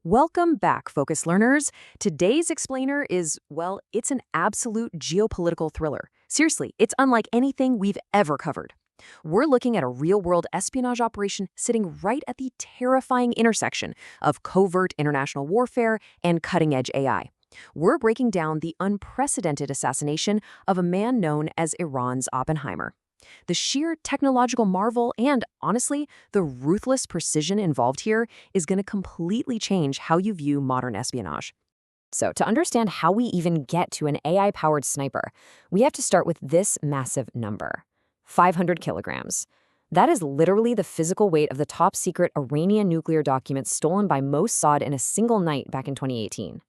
Welcome back, Focus Learners. Today's explainer is, well, it's an absolute geopolitical thriller. Seriously, it's unlike anything we've ever covered. We're looking at a real-world espionage operation sitting right at the terrifying intersection of covert international warfare and cutting-edge AI. We're breaking down the unprecedented assassination of a man known as Iran's Oppenheimer. The sheer technological marvel and, honestly, the ruthless precision involved here is going to completely change how you view modern espionage. So, to understand how we even get to an AI-powered sniper, we have to start with this massive number: 500 kilograms. That is literally the physical weight of the top-secret Iranian nuclear documents stolen by Mossad in a single night back in 2018.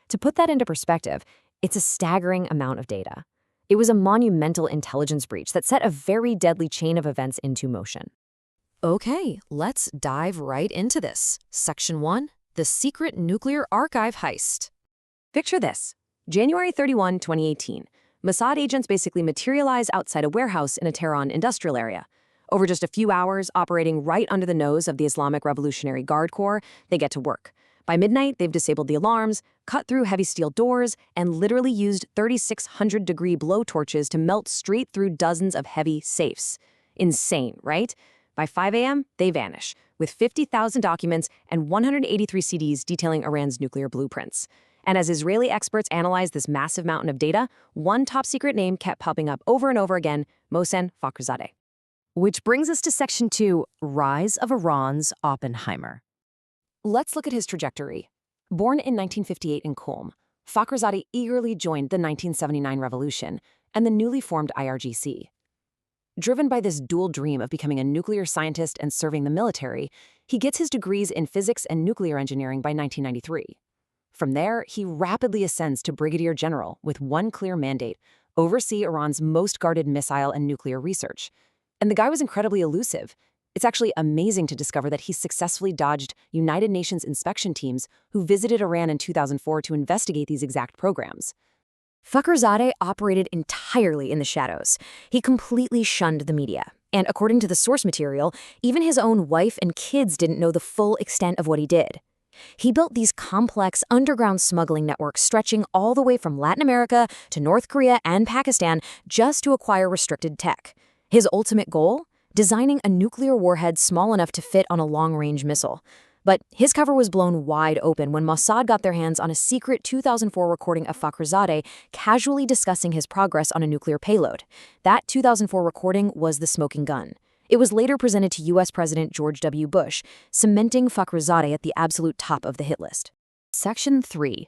To put that into perspective, it's a staggering amount of data. It was a monumental intelligence breach that set a very deadly chain of events into motion. Okay, let's dive right into this. Section 1, the secret nuclear archive heist. Picture this. January 31, 2018. Mossad agents basically materialize outside a warehouse in a Tehran industrial area. Over just a few hours, operating right under the nose of the Islamic Revolutionary Guard Corps, they get to work. By midnight, they've disabled the alarms, cut through heavy steel doors, and literally used 3,600-degree blowtorches to melt straight through dozens of heavy safes. Insane, right? By 5 a.m., they vanish, with 50,000 documents and 183 CDs detailing Iran's nuclear blueprints. And as Israeli experts analyzed this massive mountain of data, one top-secret name kept popping up over and over again: Mohsin Fakhrizadeh. Which brings us to Section 2, Rise of Iran's Oppenheimer. Let's look at his trajectory. Born in 1958 in Qom, Fakhrizadeh eagerly joined the 1979 revolution and the newly formed IRGC. Driven by this dual dream of becoming a nuclear scientist and serving the military, he gets his degrees in physics and nuclear engineering by 1993. From there, he rapidly ascends to brigadier general with one clear mandate: oversee Iran's most guarded missile and nuclear research. And the guy was incredibly elusive. It's actually amazing to discover that he successfully dodged United Nations inspection teams who visited Iran in 2004 to investigate these exact programs. Fakhrizadeh operated entirely in the shadows. He completely shunned the media. And according to the source material, even his own wife and kids didn't know the full extent of what he did. He built these complex underground smuggling networks stretching all the way from Latin America to North Korea and Pakistan just to acquire restricted tech. His ultimate goal? Designing a nuclear warhead small enough to fit on a long-range missile. But his cover was blown wide open when Mossad got their hands on a secret 2004 recording of Fakhrizadeh casually discussing his progress on a nuclear payload. That 2004 recording was the smoking gun. It was later presented to U.S. President George W. Bush, cementing Fakhrizadeh at the absolute top of the hit list. Section 3.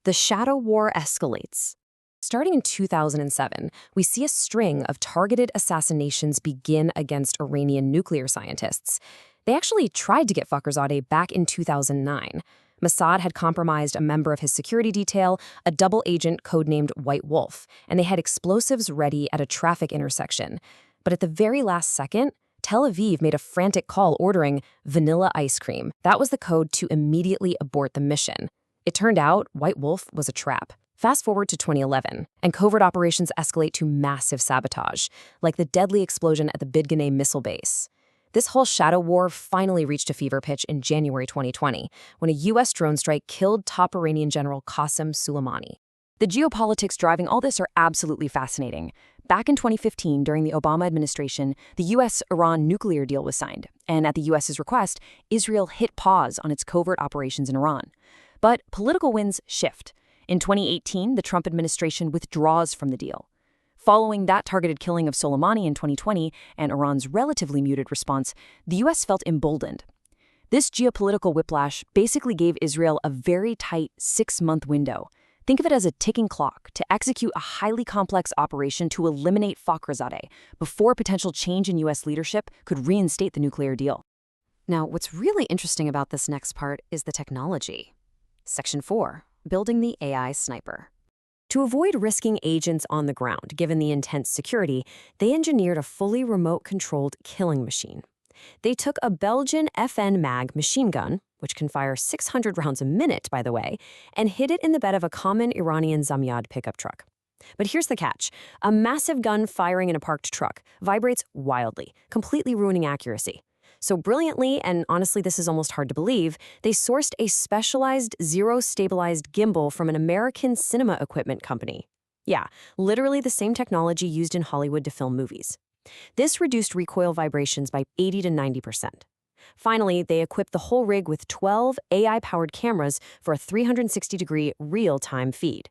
The shadow war escalates. Starting in 2007, we see a string of targeted assassinations begin against Iranian nuclear scientists. They actually tried to get Fakhrizadeh back in 2009. Mossad had compromised a member of his security detail, a double agent codenamed White Wolf, and they had explosives ready at a traffic intersection. But at the very last second, Tel Aviv made a frantic call ordering vanilla ice cream. That was the code to immediately abort the mission. It turned out White Wolf was a trap. Fast forward to 2011, and covert operations escalate to massive sabotage, like the deadly explosion at the Bidganeh missile base. This whole shadow war finally reached a fever pitch in January 2020, when a U.S. drone strike killed top Iranian General Qasem Soleimani. The geopolitics driving all this are absolutely fascinating. Back in 2015, during the Obama administration, the U.S.-Iran nuclear deal was signed, and at the U.S.'s request, Israel hit pause on its covert operations in Iran. But political winds shift. In 2018, the Trump administration withdraws from the deal. Following that targeted killing of Soleimani in 2020 and Iran's relatively muted response, the U.S. felt emboldened. This geopolitical whiplash basically gave Israel a very tight 6-month window. Think of it as a ticking clock to execute a highly complex operation to eliminate Fakhrizadeh before potential change in U.S. leadership could reinstate the nuclear deal. Now, what's really interesting about this next part is the technology. Section 4. Building the AI sniper. To avoid risking agents on the ground, given the intense security, they engineered a fully remote-controlled killing machine. They took a Belgian FN MAG machine gun, which can fire 600 rounds a minute, by the way, and hid it in the bed of a common Iranian Zamyad pickup truck. But here's the catch. A massive gun firing in a parked truck vibrates wildly, completely ruining accuracy. So brilliantly, and honestly this is almost hard to believe, they sourced a specialized zero-stabilized gimbal from an American cinema equipment company. Yeah, literally the same technology used in Hollywood to film movies. This reduced recoil vibrations by 80 to 90%. Finally, they equipped the whole rig with 12 AI-powered cameras for a 360-degree real-time feed.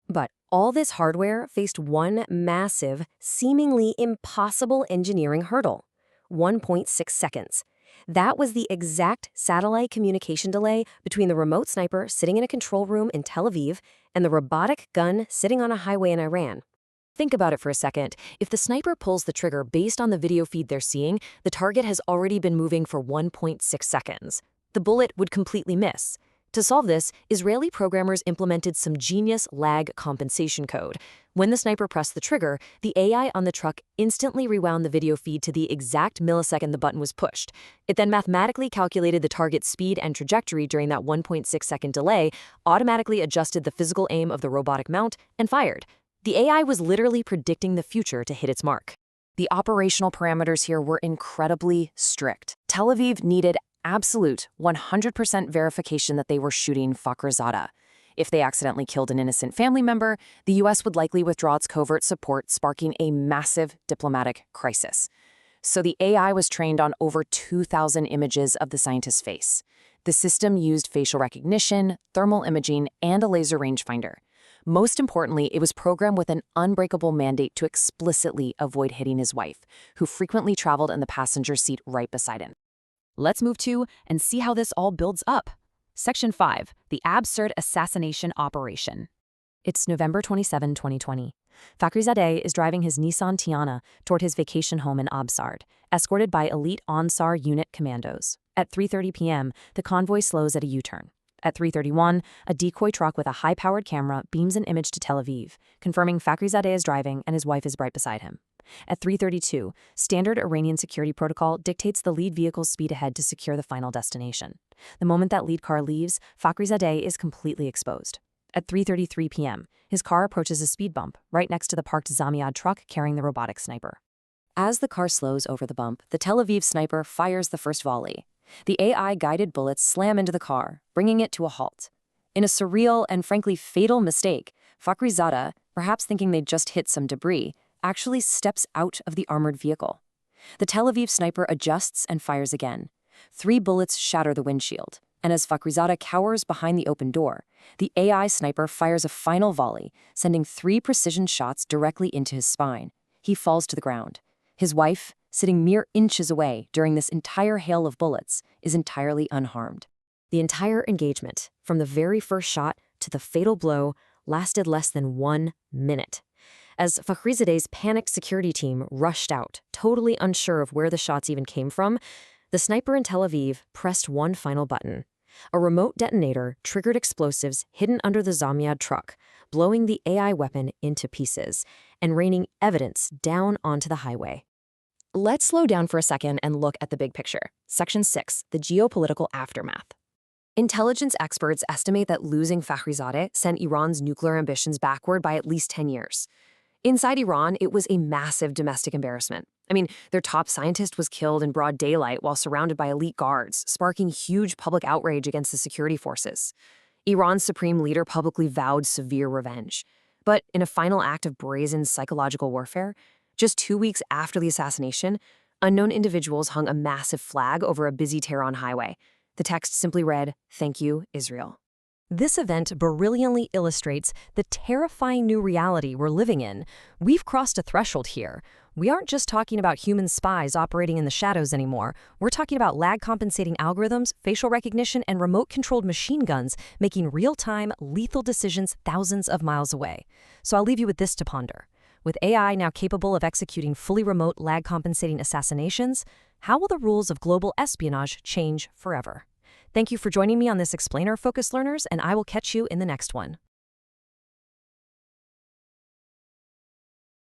But all this hardware faced one massive, seemingly impossible engineering hurdle: 1.6 seconds. That was the exact satellite communication delay between the remote sniper sitting in a control room in Tel Aviv and the robotic gun sitting on a highway in Iran. Think about it for a second. If the sniper pulls the trigger based on the video feed they're seeing, the target has already been moving for 1.6 seconds. The bullet would completely miss. To solve this, Israeli programmers implemented some genius lag compensation code. When the sniper pressed the trigger, the AI on the truck instantly rewound the video feed to the exact millisecond the button was pushed. It then mathematically calculated the target's speed and trajectory during that 1.6-second delay, automatically adjusted the physical aim of the robotic mount, and fired. The AI was literally predicting the future to hit its mark. The operational parameters here were incredibly strict. Tel Aviv needed absolute 100% verification that they were shooting Fakhrizadeh. If they accidentally killed an innocent family member, the U.S. would likely withdraw its covert support, sparking a massive diplomatic crisis. So the AI was trained on over 2,000 images of the scientist's face. The system used facial recognition, thermal imaging, and a laser rangefinder. Most importantly, it was programmed with an unbreakable mandate to explicitly avoid hitting his wife, who frequently traveled in the passenger seat right beside him. Let's move to and see how this all builds up. Section 5, the absurd assassination operation. It's November 27, 2020. Fakhrizadeh is driving his Nissan Tiana toward his vacation home in Absard, escorted by elite Ansar unit commandos. At 3:30 p.m., the convoy slows at a U-turn. At 3:31, a decoy truck with a high-powered camera beams an image to Tel Aviv, confirming Fakhrizadeh is driving and his wife is right beside him. At 3:32, standard Iranian security protocol dictates the lead vehicle's speed ahead to secure the final destination. The moment that lead car leaves, Fakhrizadeh is completely exposed. At 3:33 p.m., his car approaches a speed bump right next to the parked Zamiad truck carrying the robotic sniper. As the car slows over the bump, the Tel Aviv sniper fires the first volley. The AI-guided bullets slam into the car, bringing it to a halt. In a surreal and frankly fatal mistake, Fakhrizadeh, perhaps thinking they'd just hit some debris, actually steps out of the armored vehicle. The Tel Aviv sniper adjusts and fires again. 3 bullets shatter the windshield, and as Fakhrizadeh cowers behind the open door, the AI sniper fires a final volley, sending 3 precision shots directly into his spine. He falls to the ground. His wife, sitting mere inches away during this entire hail of bullets, is entirely unharmed. The entire engagement, from the very first shot to the fatal blow, lasted less than 1 minute. As Fakhrizadeh's panicked security team rushed out, totally unsure of where the shots even came from, the sniper in Tel Aviv pressed one final button. A remote detonator triggered explosives hidden under the Zamiad truck, blowing the AI weapon into pieces and raining evidence down onto the highway. Let's slow down for a second and look at the big picture. Section 6, the geopolitical aftermath. Intelligence experts estimate that losing Fakhrizadeh sent Iran's nuclear ambitions backward by at least 10 years. Inside Iran, it was a massive domestic embarrassment. I mean, their top scientist was killed in broad daylight while surrounded by elite guards, sparking huge public outrage against the security forces. Iran's supreme leader publicly vowed severe revenge. But in a final act of brazen psychological warfare, just 2 weeks after the assassination, unknown individuals hung a massive flag over a busy Tehran highway. The text simply read, "Thank you, Israel." This event brilliantly illustrates the terrifying new reality we're living in. We've crossed a threshold here. We aren't just talking about human spies operating in the shadows anymore. We're talking about lag-compensating algorithms, facial recognition, and remote-controlled machine guns making real-time, lethal decisions thousands of miles away. So I'll leave you with this to ponder. With AI now capable of executing fully remote lag-compensating assassinations, how will the rules of global espionage change forever? Thank you for joining me on this explainer, Focus Learners, and I will catch you in the next one.